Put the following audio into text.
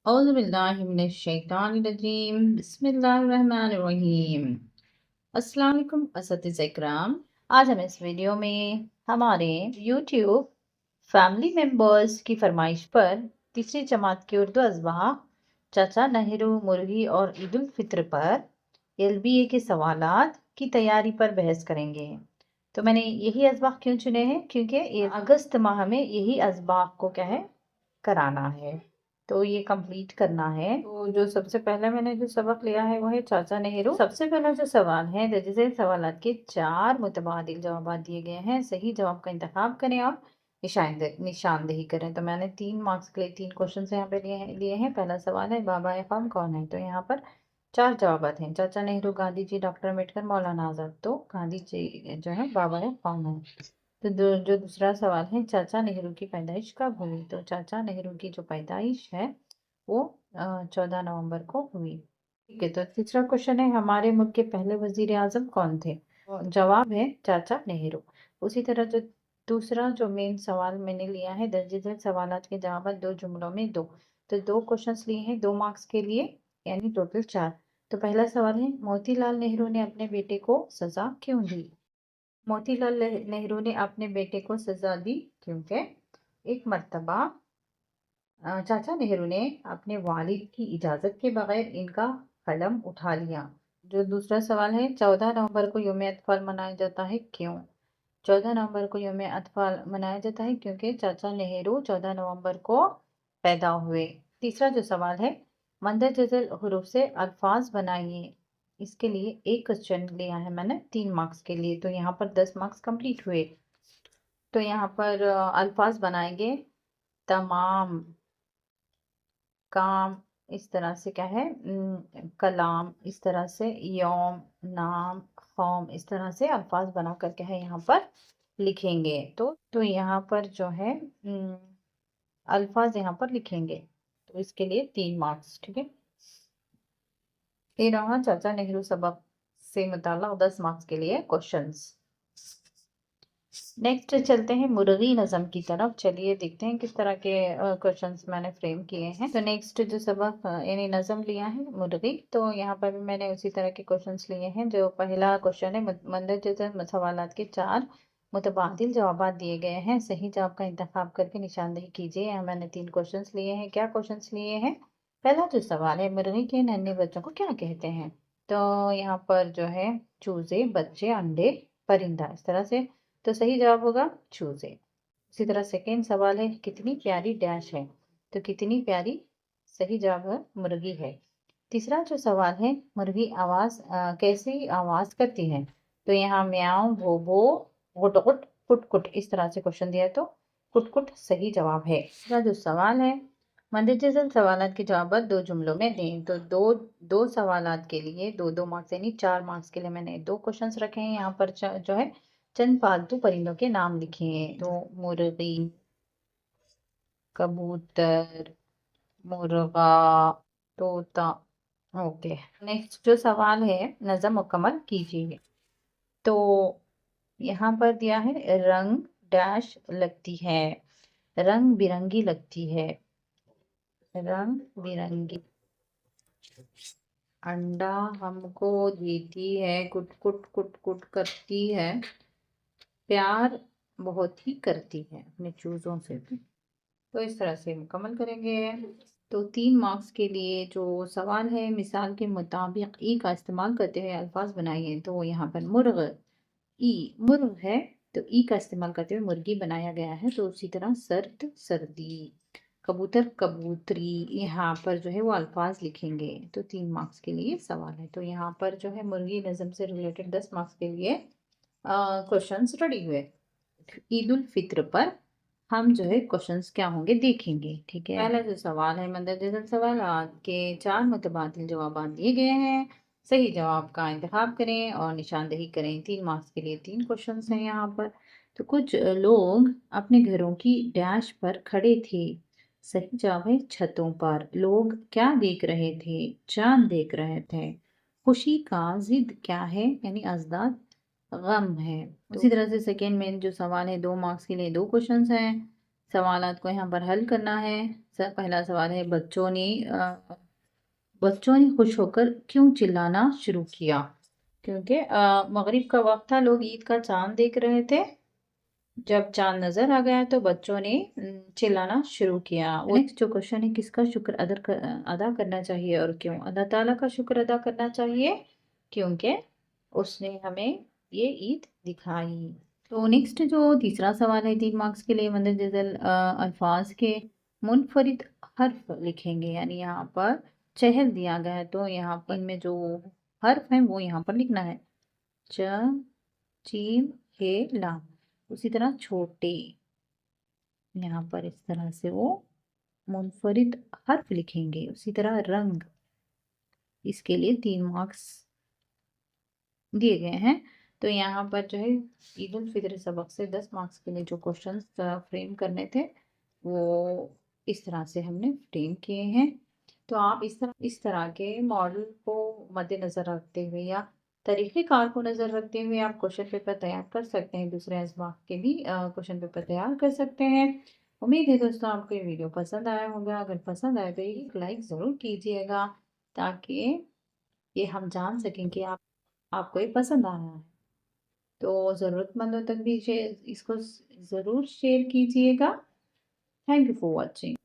औज़ुबिल्लाहिमिनश्शैतानिर्रजीम बिस्मिल्लाहिर्रहमानिर्रहीम। अस्सलाम वालेकुम असतिज़ इकराम। आज हम इस वीडियो में हमारे यूट्यूब फैमिली मेंबर्स की फरमाइश पर तीसरी जमात के उर्दू अज़बाह चाचा नेहरू, मुर्गी और ईद उल फित्र पर LBA के सवालात की तैयारी पर बहस करेंगे। तो मैंने यही अज़बाह क्यों चुने हैं, क्योंकि ये अगस्त माह में यही अज़बाह को क्या है कराना है, तो ये कंप्लीट करना है। तो जो सबसे पहले मैंने जो सबक लिया है वो है चाचा नेहरू। सबसे पहला जो सवाल है, दर्जे सवालात के 4 मुतबादिल जवाब दिए गए हैं। सही जवाब का इंतखाब करें और निशानदेही करें। तो मैंने 3 मार्क्स के लिए 3 क्वेश्चन यहाँ पे लिए हैं। पहला सवाल है बाबा कौम कौन है, तो यहाँ पर 4 जवाब हैं, चाचा नेहरू, गांधी जी, डॉक्टर अम्बेडकर, मौलाना आजाद। तो गांधी जी जो है बाबा कौम है। तो जो दूसरा सवाल है, चाचा नेहरू की पैदाइश कब हुई, तो चाचा नेहरू की जो पैदाइश है वो 14 नवंबर को हुई। ठीक है। तो तीसरा क्वेश्चन है, हमारे मुल्क के पहले वजीर आजम कौन थे, जवाब है चाचा नेहरू। उसी तरह जो दूसरा जो मेन सवाल मैंने लिया है, दर्ज झेल सवालात के जवाब 2 जुमलों में दो। तो 2 क्वेश्चंस लिए हैं 2 मार्क्स के लिए, यानी टोटल 4। तो पहला सवाल है, मोतीलाल नेहरू ने अपने बेटे को सजा क्यों दी। मोतीलाल नेहरू ने अपने बेटे को सजा दी क्योंकि एक मर्तबा चाचा नेहरू ने अपने वालिद की इजाज़त के बगैर इनका कलम उठा लिया। जो दूसरा सवाल है, 14 नवंबर को यौम अतफाल मनाया जाता है क्यों। 14 नवंबर को यौम अतफाल मनाया जाता है क्योंकि चाचा नेहरू 14 नवंबर को पैदा हुए। तीसरा जो सवाल है, मंदरजज़ल हुरूफ से अल्फाज बनाइए। इसके लिए एक क्वेश्चन लिया है मैंने 3 मार्क्स के लिए, तो यहाँ पर 10 मार्क्स कंप्लीट हुए। तो यहाँ पर अल्फाज बनाएंगे, तमाम, काम, इस तरह से क्या है, कलाम, इस तरह से यौम, नाम, कौम, इस तरह से अल्फाज बना कर के है यहाँ पर लिखेंगे। तो यहाँ पर जो है अल्फाज यहाँ पर लिखेंगे, तो इसके लिए 3 मार्क्स। ठीक है। ये रहा चाचा नेहरू सबक से मुताल्लिक़ 10 मार्क्स के लिए क्वेश्चंस। नेक्स्ट चलते हैं मुर्गी नज़म की तरफ। चलिए देखते हैं किस तरह के क्वेश्चंस मैंने फ्रेम किए हैं। तो नेक्स्ट जो सबक यानी नज़म लिया है मुर्गी, तो यहाँ पर भी मैंने उसी तरह के क्वेश्चंस लिए हैं। जो पहला क्वेश्चन है, मंदरजज़ल सवालात के 4 मुतबादिल जवाब दिए गए हैं। सही जवाब का इंतखाब करके निशानदेही कीजिए। यहाँ मैंने 3 क्वेश्चंस लिए हैं। क्या क्वेश्चंस लिए हैं? पहला जो सवाल है, मुर्गी के नन्हे बच्चों को क्या कहते हैं, तो यहाँ पर जो है चूजे, बच्चे, अंडे, परिंदा, इस तरह से। तो सही जवाब होगा चूजे। इसी तरह सेकेंड सवाल है, कितनी प्यारी डैश है, तो कितनी प्यारी सही जवाब है मुर्गी है। तीसरा जो सवाल है, मुर्गी कैसी आवाज करती है, तो यहाँ म्याऊं, भोभो, गुट गुट, कुट कुट, इस तरह से क्वेश्चन दिया है, तो कुट कुट सही जवाब है। तीसरा जो सवाल है, मंदरजज़ल सवालात के जवाब 2 जुमलों में दें। तो दो सवालात के लिए 2-2 मार्क्स, यानी 4 मार्क्स के लिए मैंने 2 क्वेश्चंस रखे हैं। यहाँ पर जो है चंद पालतू परिंदों के नाम लिखे हैं, तो मुर्गी, कबूतर, मुर्गा, तोता। ओके। नेक्स्ट जो सवाल है, नज़म मुकम्मल कीजिए। तो यहाँ पर दिया है, रंग डैश लगती है, रंग बिरंगी लगती है, रंग बिरंगी। अंडा हमको देती है, कुट कुट कुट कुट करती है, प्यार बहुत ही करती है अपने चूजों से। तो इस तरह से मुकम्मल करेंगे। तो 3 मार्क्स के लिए जो सवाल है, मिसाल के मुताबिक ई का इस्तेमाल करते हुए अल्फाज बनाइए। तो यहाँ पर मुर्ग, ई मुर्ग है, तो ई का इस्तेमाल करते हुए मुर्गी बनाया गया है। तो उसी तरह सर्द, सर्दी, कबूतर, कबूतरी, यहाँ पर जो है वो अल्फाज लिखेंगे। तो 3 मार्क्स के लिए सवाल है। तो यहाँ पर जो है मुर्गी नज़म से रिलेटेड 10 मार्क्स के लिए क्वेश्चंस रेडी हुए। ईद उल फित्र पर हम जो है क्वेश्चंस क्या होंगे देखेंगे। ठीक है। पहला जो सवाल है, मंदरजज़ल सवाल के 4 मुतबादिल जवाब दिए गए हैं। सही जवाब का इंतखाब करें और निशानदेही करें। 3 मार्क्स के लिए 3 क्वेश्चंस हैं यहाँ पर। तो कुछ लोग अपने घरों की डैश पर खड़े थे, सही जवाब है छतों पर। लोग क्या देख रहे थे, चांद देख रहे थे। खुशी का जिद क्या है, यानी अजदाद गम है। उसी तरह से सेकेंड में जो सवाल है, 2 मार्क्स के लिए 2 क्वेश्चंस हैं। सवालात को यहाँ पर हल करना है। पहला सवाल है, बच्चों ने खुश होकर क्यों चिल्लाना शुरू किया? क्योंकि मगरिब का वक्त था, लोग ईद का चांद देख रहे थे। जब चांद नजर आ गया तो बच्चों ने चिल्लाना शुरू किया। वो नेक्स्ट जो क्वेश्चन है, किसका शुक्र अदा करना चाहिए और क्यों? अल्लाह ताला का शुक्र अदा करना चाहिए, क्योंकि उसने हमें ये ईद दिखाई। तो नेक्स्ट जो तीसरा सवाल है, 3 मार्क्स के लिए, मंदरजल अल्फाज के मुनफरिद हर्फ लिखेंगे। यानी यहाँ पर चहल दिया गया है, तो यहाँ पर इनमें जो हर्फ है वो यहाँ पर लिखना है। च, जीम, हे, लाम। उसी तरह छोटे, यहाँ पर इस तरह से वो मुनफरिद हर्फ लिखेंगे। उसी तरह रंग, इसके लिए 3 मार्क्स दिए गए हैं। तो यहाँ पर जो है ईद उल फित्र सबक से 10 मार्क्स के लिए जो क्वेश्चंस फ्रेम करने थे वो इस तरह से हमने फ्रेम किए हैं। तो आप इस तरह के मॉडल को मद्देनजर रखते हुए या तरीक़ेकार को नज़र रखते हुए आप क्वेश्चन पेपर तैयार कर सकते हैं। दूसरे अजमाक के भी क्वेश्चन पेपर तैयार कर सकते हैं। उम्मीद है दोस्तों आपको ये वीडियो पसंद आया होगा। अगर पसंद आए तो एक लाइक ज़रूर कीजिएगा, ताकि ये हम जान सकें कि आपको ये पसंद आ रहा है। तो ज़रूरतमंदों तक भी इसको ज़रूर शेयर कीजिएगा। Thank you for watching.